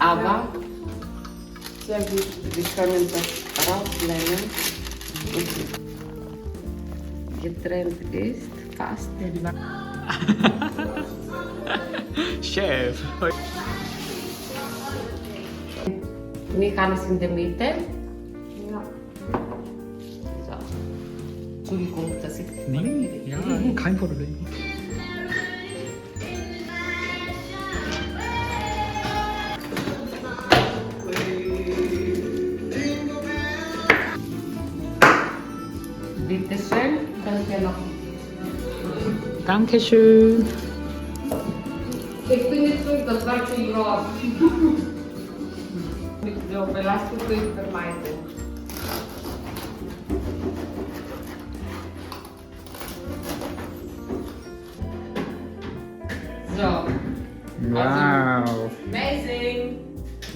Aber sehr gut, wir können das rausnehmen. Getrennt ist fast den Chef. Nicht alles in der Mitte. Ja. So. Entschuldigung, dass ich. Nee, ja, kein Problem. Bitte schön, könnt ihr noch. Dankeschön. Ich bin nicht schuld, das war zu groß. So, Belastung durch Vermeidung. So. Wow. Amazing!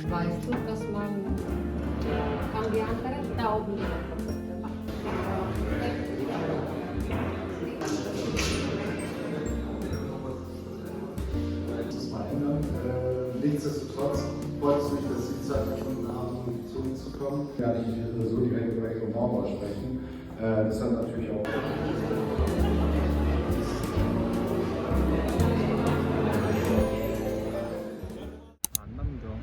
Weißt du, dass man kann die anderen Tauben Nichtsdestotrotz freut es mich, dass Sie Zeit gefunden haben, um zu uns zu kommen. Ja, nicht so direkt über Ihre Mauer sprechen. Das hat natürlich auch. 안남정.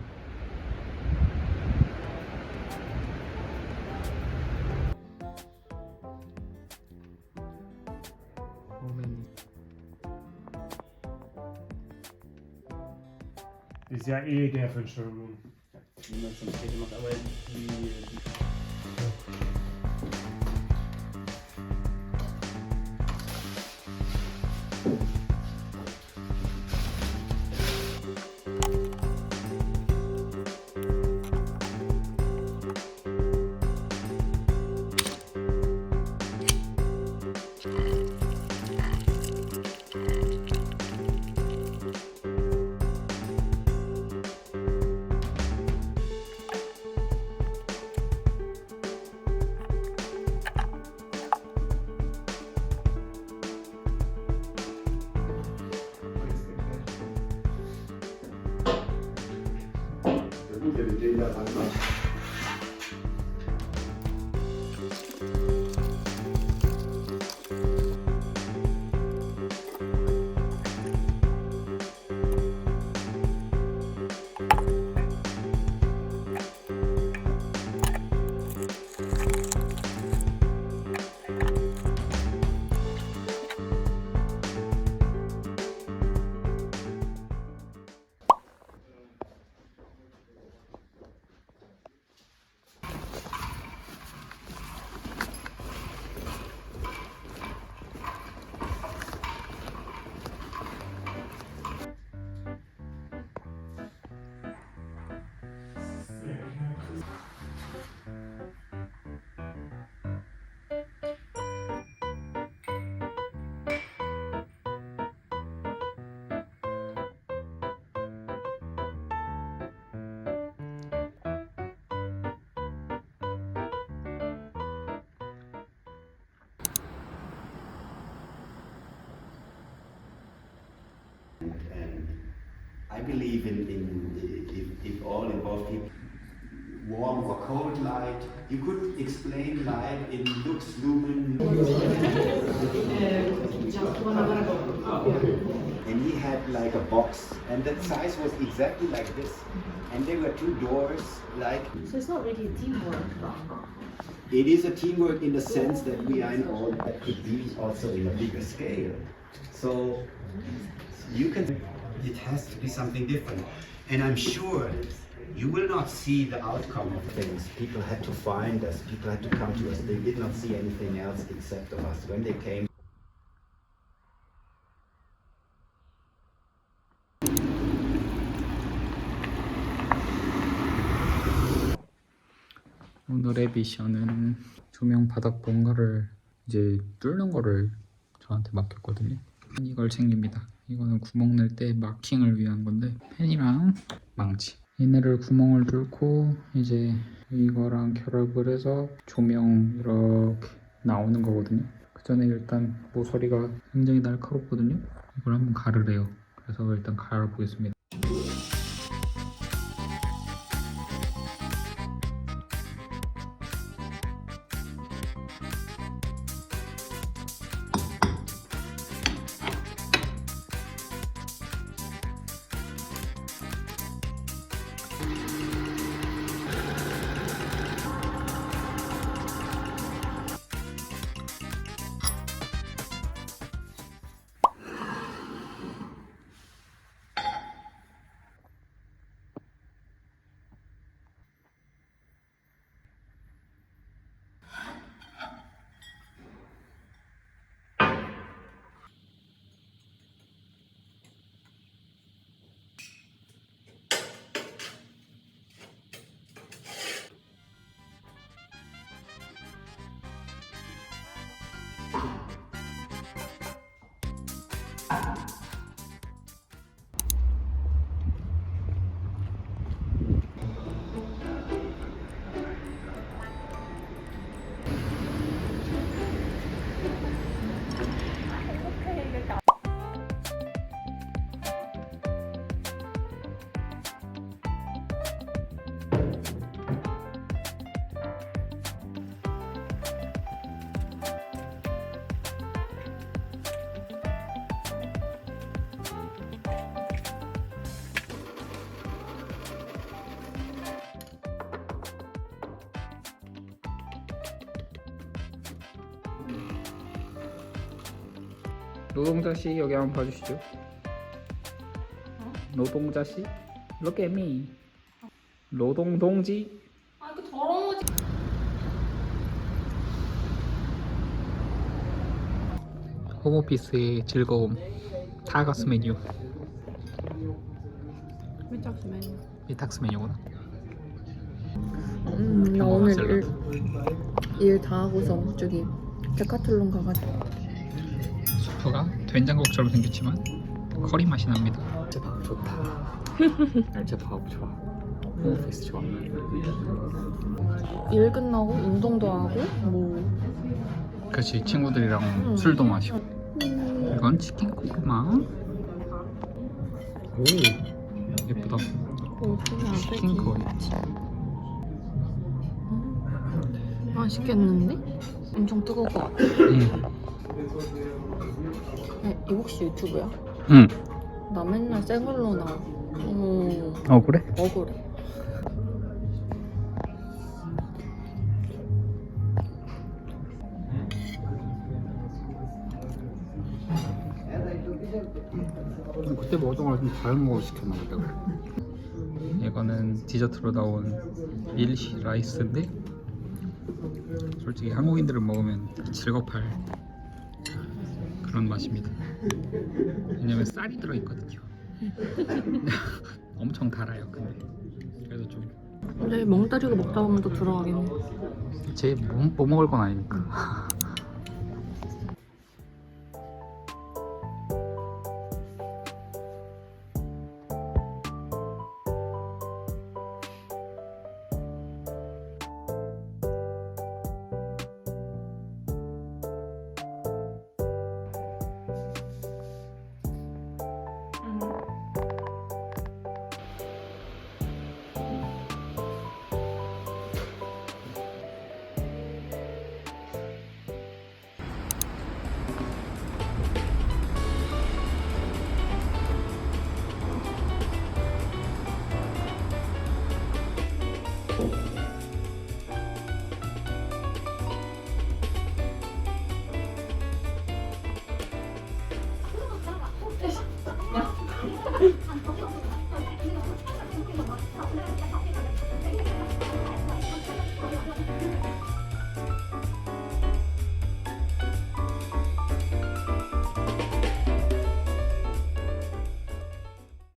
Ist ja eh der für den Showroom. Niemand zum Thema macht, aber die Ideen daran macht. And I believe if all involved people, warm or cold light, you could explain light in lux, lumen. And he had like a box, and that size was exactly like this. And there were two doors, like. So it's not really teamwork. It is a teamwork in the sense that we are in all that could be also in a bigger scale. So you can, it has to be something different. And I'm sure you will not see the outcome of things. People had to find us, people had to come to us. They did not see anything else except of us. When they came, 오늘의 미션은 조명 바닥 뭔가를 이제 뚫는 거를 저한테 맡겼거든요. 이걸 챙깁니다. 이거는 구멍 낼 때 마킹을 위한 건데, 펜이랑 망치, 얘네를 구멍을 뚫고 이제 이거랑 결합을 해서 조명 이렇게 나오는 거거든요. 그 전에 일단 모서리가 굉장히 날카롭거든요. 이걸 한번 가르래요. 그래서 일단 갈아보겠습니다. 노동자 씨 여기 한번 봐주시죠. 노동자 씨, look at me. 노동 동지. 아, 그 더러운 거지. 홈오피스의 즐거움. 타가스 메뉴. 밀착스 메뉴. 이탁스 메뉴구나. 나 오늘 일 다 하고서 저기 데카틀론 가가지고 수프가 된장국처럼 생겼지만 커리 맛이 납니다. 진짜 밥 좋다. 진짜 밥 좋아. 홈오피스 좋아. 일 끝나고 운동도 하고 뭐 그렇지, 친구들이랑 술도 마시고. 이건 치킨 고구마. 오, 예쁘다. 치킨 거리. 맛있겠는데? 엄청 뜨거울 것 같아. 이거 혹시 유튜브야? 응. 나 맨날 새 걸로 나. 그래? 억울해. 그때 먹었던 거랑 좀 다른 거 시켰나 보다. 그래. 이거는 디저트로 나온 밀시 라이스인데 솔직히 한국인들은 먹으면 즐겁할 그런 맛입니다. 왜냐면 쌀이 들어있거든요. 엄청 달아요. 근데 그래도 좀 근데 멍 때리고 먹다 보면 또 들어가겠네. 제 뭐 먹을 건 아니니까.